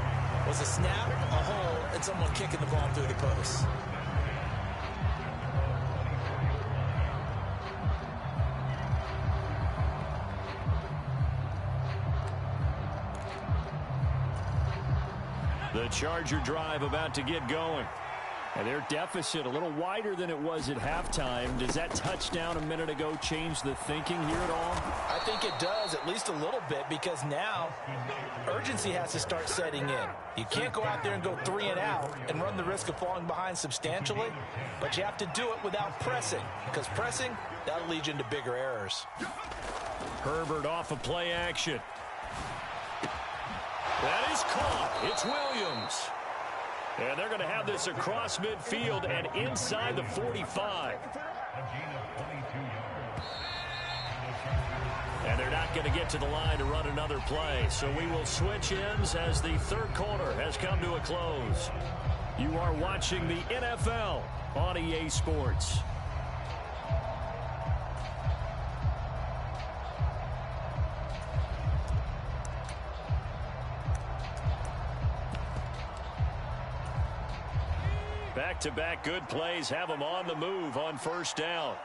was a snap, a hole, and someone kicking the ball through the post. The Charger drive about to get going. And their deficit a little wider than it was at halftime. Does that touchdown a minute ago change the thinking here at all? I think it does, at least a little bit, because now urgency has to start setting in. You can't go out there and go 3 and out and run the risk of falling behind substantially, but you have to do it without pressing, because pressing, that'll lead you into bigger errors. Herbert off of play action. That is caught. It's Williams. And they're going to have this across midfield and inside the 45. And they're not going to get to the line to run another play. So we will switch ends as the third quarter has come to a close. You are watching the NFL on EA Sports. Back-to-back good plays have them on the move on first down.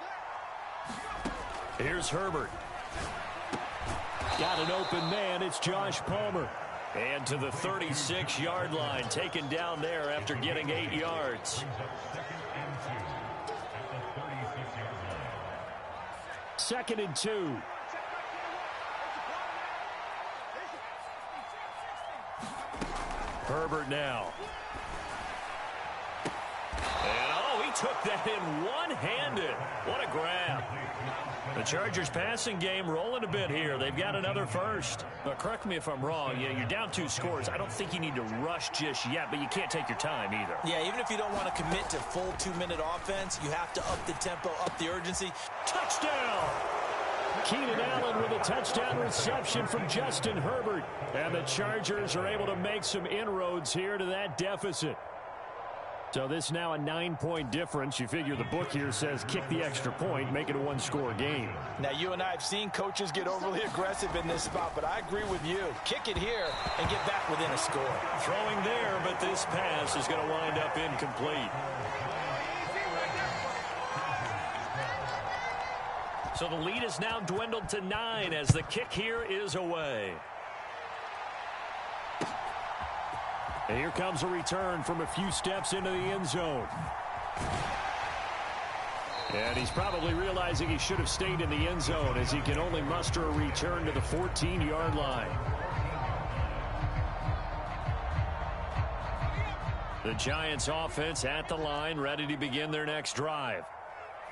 Here's Herbert. Got an open man. It's Josh Palmer. And to the 36-yard line, taken down there after getting 8 yards. Second and 2. Herbert now. And, oh, he took that in one-handed. What a grab. The Chargers passing game rolling a bit here. They've got another first. But correct me if I'm wrong. You're down 2 scores. I don't think you need to rush just yet, but you can't take your time either. Yeah, even if you don't want to commit to full 2-minute offense, you have to up the tempo, up the urgency. Touchdown! Keenan Allen with a touchdown reception from Justin Herbert. And the Chargers are able to make some inroads here to that deficit. So this now a 9-point difference. You figure the book here says kick the extra point, make it a 1-score game. Now, you and I have seen coaches get overly aggressive in this spot, but I agree with you. Kick it here and get back within a score. Throwing there, but this pass is going to wind up incomplete. So the lead is now dwindled to 9 as the kick here is away. And here comes a return from a few steps into the end zone. And he's probably realizing he should have stayed in the end zone as he can only muster a return to the 14-yard line. The Giants offense at the line, ready to begin their next drive.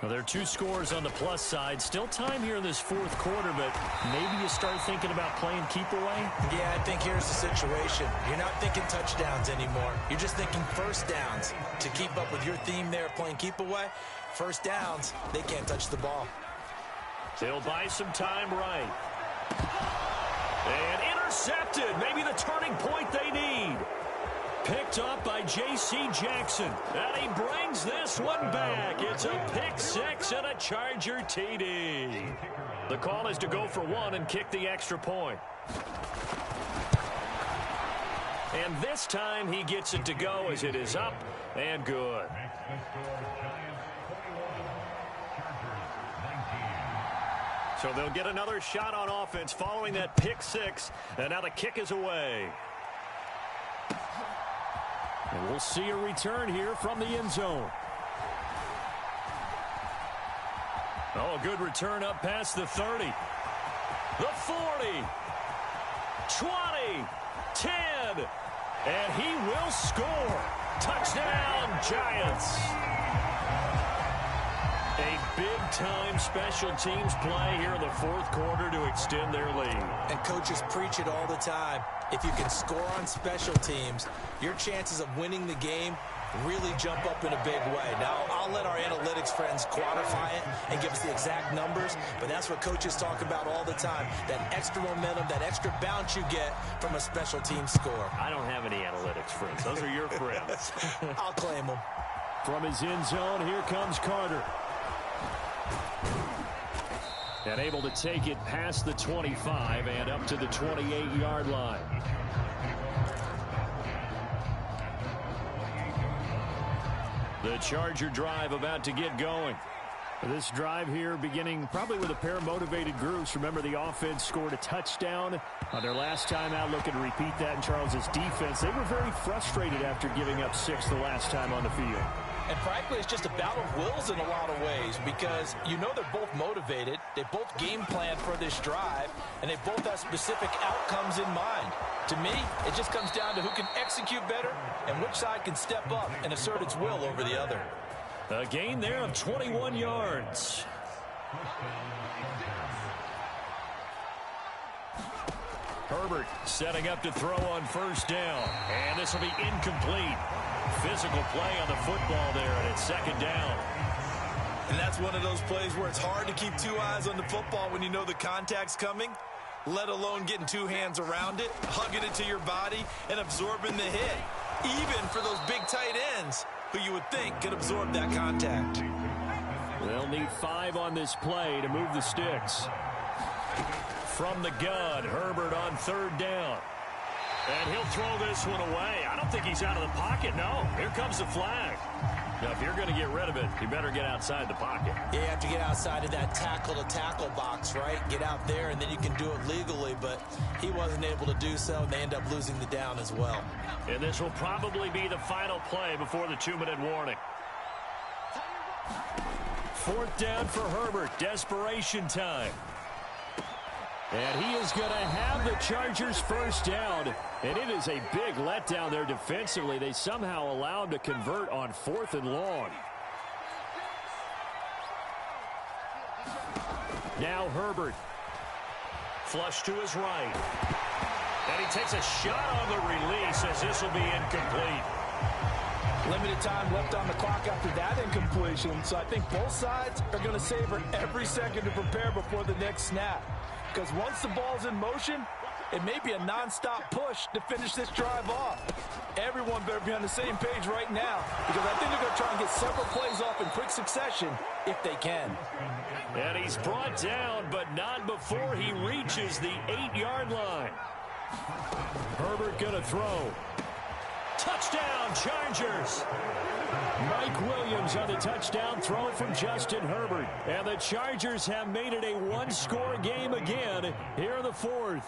Well, there are 2 scores on the plus side. Still time here in this fourth quarter, but maybe you start thinking about playing keep away? Yeah, I think here's the situation. You're not thinking touchdowns anymore. You're just thinking first downs. To keep up with your theme there, playing keep away, first downs, they can't touch the ball. They'll buy some time right. And intercepted. Maybe the turning point they need. Picked up by J.C. Jackson. And he brings this one back. It's a pick 6 and a Charger TD. The call is to go for 1 and kick the extra point. And this time he gets it to go as it is up and good. So they'll get another shot on offense following that pick 6. And now the kick is away. And we'll see a return here from the end zone. Oh, a good return up past the 30. The 40. 20. 10. And he will score. Touchdown, Giants. A big Big-time special teams play here in the fourth quarter to extend their lead. And coaches preach it all the time. If you can score on special teams, your chances of winning the game really jump up in a big way. Now, I'll let our analytics friends quantify it and give us the exact numbers, but that's what coaches talk about all the time, that extra momentum, that extra bounce you get from a special team score. I don't have any analytics friends. Those are your friends. I'll claim them. From his end zone, here comes Carter. And able to take it past the 25 and up to the 28-yard line. The Charger drive about to get going. This drive here beginning probably with a pair of motivated groups. Remember, the offense scored a touchdown on their last time out. Looking to repeat that in Charles's defense. They were very frustrated after giving up 6 the last time on the field. And frankly, it's just a battle of wills in a lot of ways because you know they're both motivated. They both game plan for this drive, and they both have specific outcomes in mind. To me, it just comes down to who can execute better and which side can step up and assert its will over the other. A gain there of 21 yards. Herbert setting up to throw on first down. And this will be incomplete. Physical play on the football there, and it's second down. And that's one of those plays where it's hard to keep two eyes on the football when you know the contact's coming, let alone getting two hands around it, hugging it to your body, and absorbing the hit. Even for those big tight ends who you would think could absorb that contact. They'll need 5 on this play to move the sticks. From the gun, Herbert on third down. And he'll throw this one away. I don't think he's out of the pocket, no. Here comes the flag. Now, if you're going to get rid of it, you better get outside the pocket. Yeah, you have to get outside of that tackle-to-tackle box, right? Get out there, and then you can do it legally, but he wasn't able to do so, and they end up losing the down as well. And this will probably be the final play before the 2-minute warning. Fourth down for Herbert. Desperation time. And he is going to have the Chargers first down. And it is a big letdown there defensively. They somehow allow him to convert on 4th and long. Now Herbert. Flush to his right. And he takes a shot on the release as this will be incomplete. Limited time left on the clock after that incompletion. So I think both sides are going to savor every second to prepare before the next snap. Because once the ball's in motion, it may be a nonstop push to finish this drive off. Everyone better be on the same page right now because I think they're going to try and get several plays off in quick succession if they can. And he's brought down, but not before he reaches the 8-yard line. Herbert going to throw. Touchdown, Chargers. Mike Williams on the touchdown throw from Justin Herbert. And the Chargers have made it a one-score game again here in the fourth.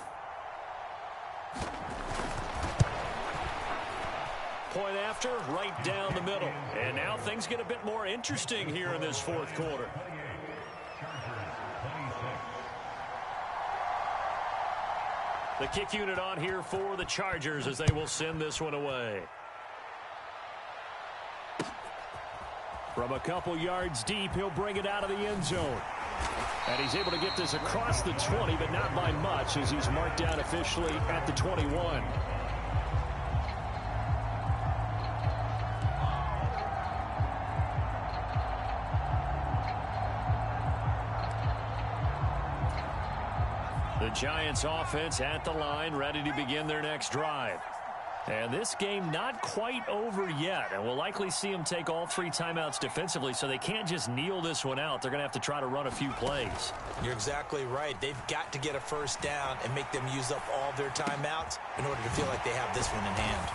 Point after, right down the middle. And now things get a bit more interesting here in this fourth quarter. The kick unit on here for the Chargers as they will send this one away. From a couple yards deep, he'll bring it out of the end zone. And he's able to get this across the 20, but not by much as he's marked down officially at the 21. The Giants offense at the line, ready to begin their next drive. And this game not quite over yet, and we'll likely see them take all 3 timeouts defensively, so they can't just kneel this one out. They're going to have to try to run a few plays. You're exactly right. They've got to get a first down and make them use up all their timeouts in order to feel like they have this one in hand.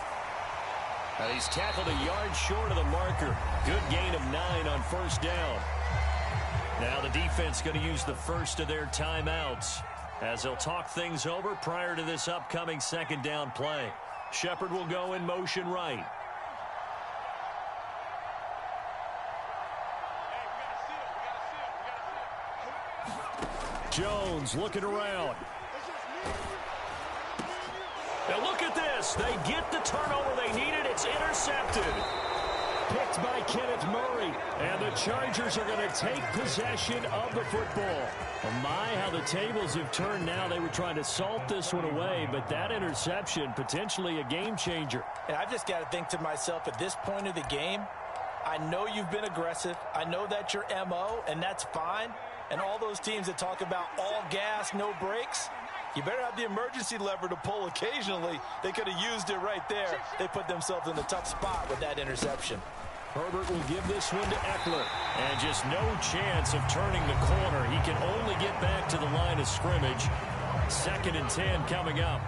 And he's tackled a yard short of the marker. Good gain of 9 on first down. Now the defense going to use the first of their timeouts as they'll talk things over prior to this upcoming second down play. Shepard will go in motion right. Jones looking around. Now look at this. They get the turnover they needed. It's intercepted. picked by Kenneth Murray. And the Chargers are going to take possession of the football. Oh my, how the tables have turned now. They were trying to salt this one away, but that interception, potentially a game changer. And I've just got to think to myself, at this point of the game, I know you've been aggressive. I know that's your MO, and that's fine. And all those teams that talk about all gas, no brakes, you better have the emergency lever to pull occasionally. They could have used it right there. They put themselves in a tough spot with that interception. Herbert will give this one to Eckler. And just no chance of turning the corner. He can only get back to the line of scrimmage. 2nd and 10 coming up.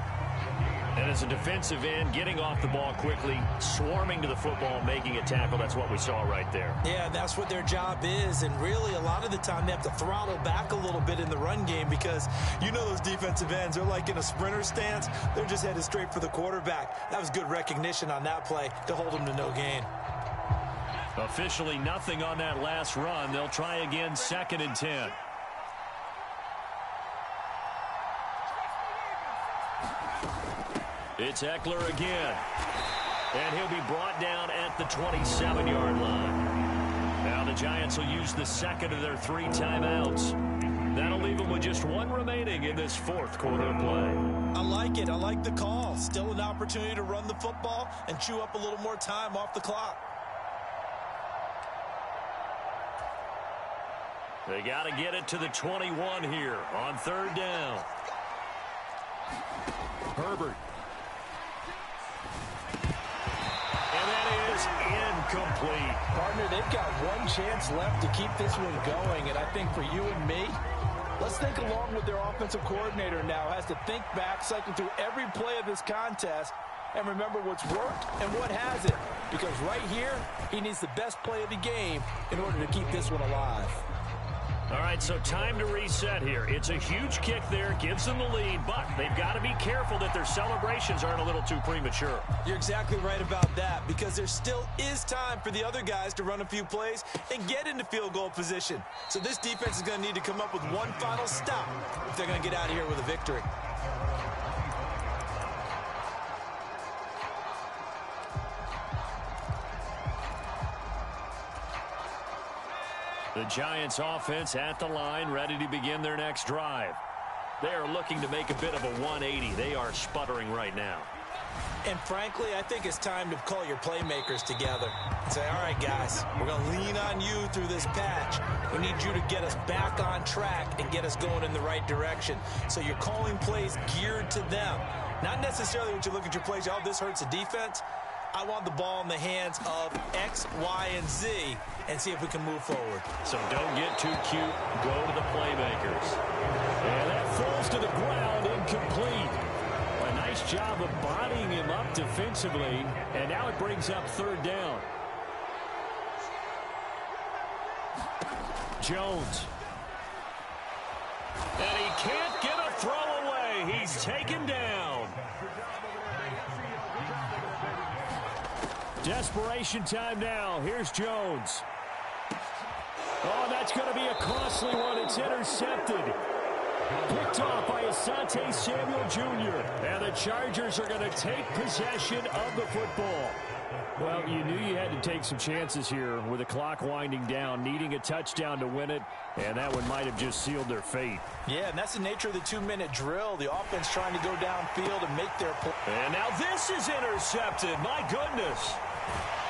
And as a defensive end, getting off the ball quickly, swarming to the football, making a tackle. That's what we saw right there. Yeah, that's what their job is. And really, a lot of the time, they have to throttle back a little bit in the run game because you know those defensive ends, they're like in a sprinter stance. They're just headed straight for the quarterback. That was good recognition on that play to hold them to no gain. Officially nothing on that last run. They'll try again, 2nd and 10. It's Eckler again. And he'll be brought down at the 27-yard line. Now the Giants will use the 2nd of their 3 timeouts. That'll leave them with just 1 remaining in this 4th quarter of play. I like it. I like the call. Still an opportunity to run the football and chew up a little more time off the clock. They got to get it to the 21 here on 3rd down. Herbert. And that is incomplete. Partner, they've got 1 chance left to keep this one going. And I think for you and me, let's think along with their offensive coordinator now. Has to think back, cycle through every play of this contest, and remember what's worked and what hasn't. Because right here, he needs the best play of the game in order to keep this one alive. All right, so time to reset here. It's a huge kick there, gives them the lead, but they've got to be careful that their celebrations aren't a little too premature. You're exactly right about that, because there still is time for the other guys to run a few plays and get into field goal position. So this defense is going to need to come up with one final stop if they're going to get out of here with a victory. The Giants offense at the line, ready to begin their next drive. They are looking to make a bit of a 180. They are sputtering right now. And frankly, I think it's time to call your playmakers together and say, all right, guys, we're going to lean on you through this patch. We need you to get us back on track and get us going in the right direction. So you're calling plays geared to them. Not necessarily when you look at your plays, oh, this hurts the defense. I want the ball in the hands of X, Y, and Z and see if we can move forward. So don't get too cute. Go to the playmakers. And that falls to the ground, incomplete. A nice job of bodying him up defensively. And now it brings up 3rd down. Jones. And he can't get a throw away. He's taken down. Desperation time now. Here's Jones. Oh, that's going to be a costly one. It's intercepted. Picked off by Asante Samuel Jr. And the Chargers are going to take possession of the football. Well, you knew you had to take some chances here with the clock winding down, needing a touchdown to win it, and that one might have just sealed their fate. Yeah, and that's the nature of the 2-minute drill. The offense trying to go downfield and make their play. And now this is intercepted. My goodness.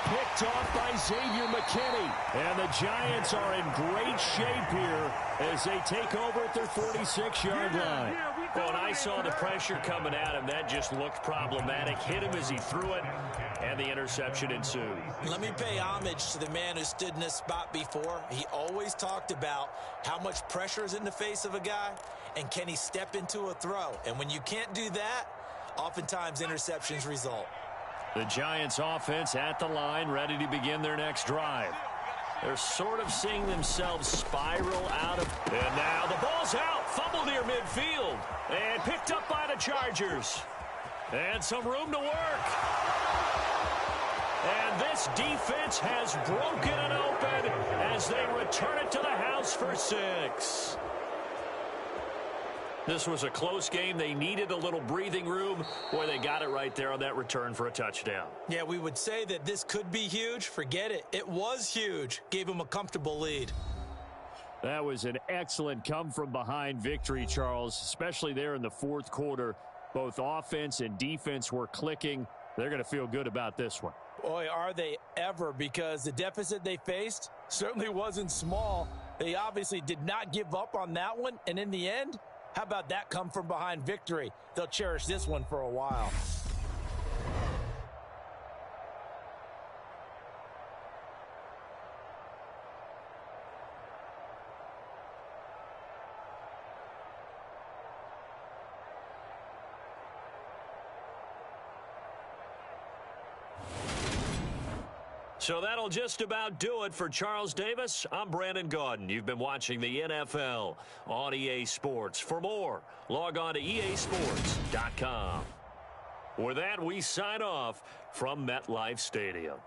Picked off by Xavier McKinney. And the Giants are in great shape here as they take over at their 46-yard line. Well, and I saw the pressure coming at him. That just looked problematic. Hit him as he threw it, and the interception ensued. Let me pay homage to the man who stood in this spot before. He always talked about how much pressure is in the face of a guy, and can he step into a throw. And when you can't do that, oftentimes interceptions result. The Giants offense at the line, ready to begin their next drive. They're sort of seeing themselves spiral out of... And now the ball's out. Fumble near midfield. And picked up by the Chargers. And some room to work. And this defense has broken it open as they return it to the house for 6. This was a close game. They needed a little breathing room. Boy, they got it right there on that return for a touchdown. Yeah, we would say that this could be huge. Forget it. It was huge. Gave them a comfortable lead. That was an excellent come-from-behind victory, Charles, especially there in the fourth quarter. Both offense and defense were clicking. They're going to feel good about this one. Boy, are they ever, because the deficit they faced certainly wasn't small. They obviously did not give up on that one, and in the end, how about that come-from-behind victory? They'll cherish this one for a while. So that'll just about do it for Charles Davis. I'm Brandon Gaudin. You've been watching the NFL on EA Sports. For more, log on to easports.com. With that, we sign off from MetLife Stadium.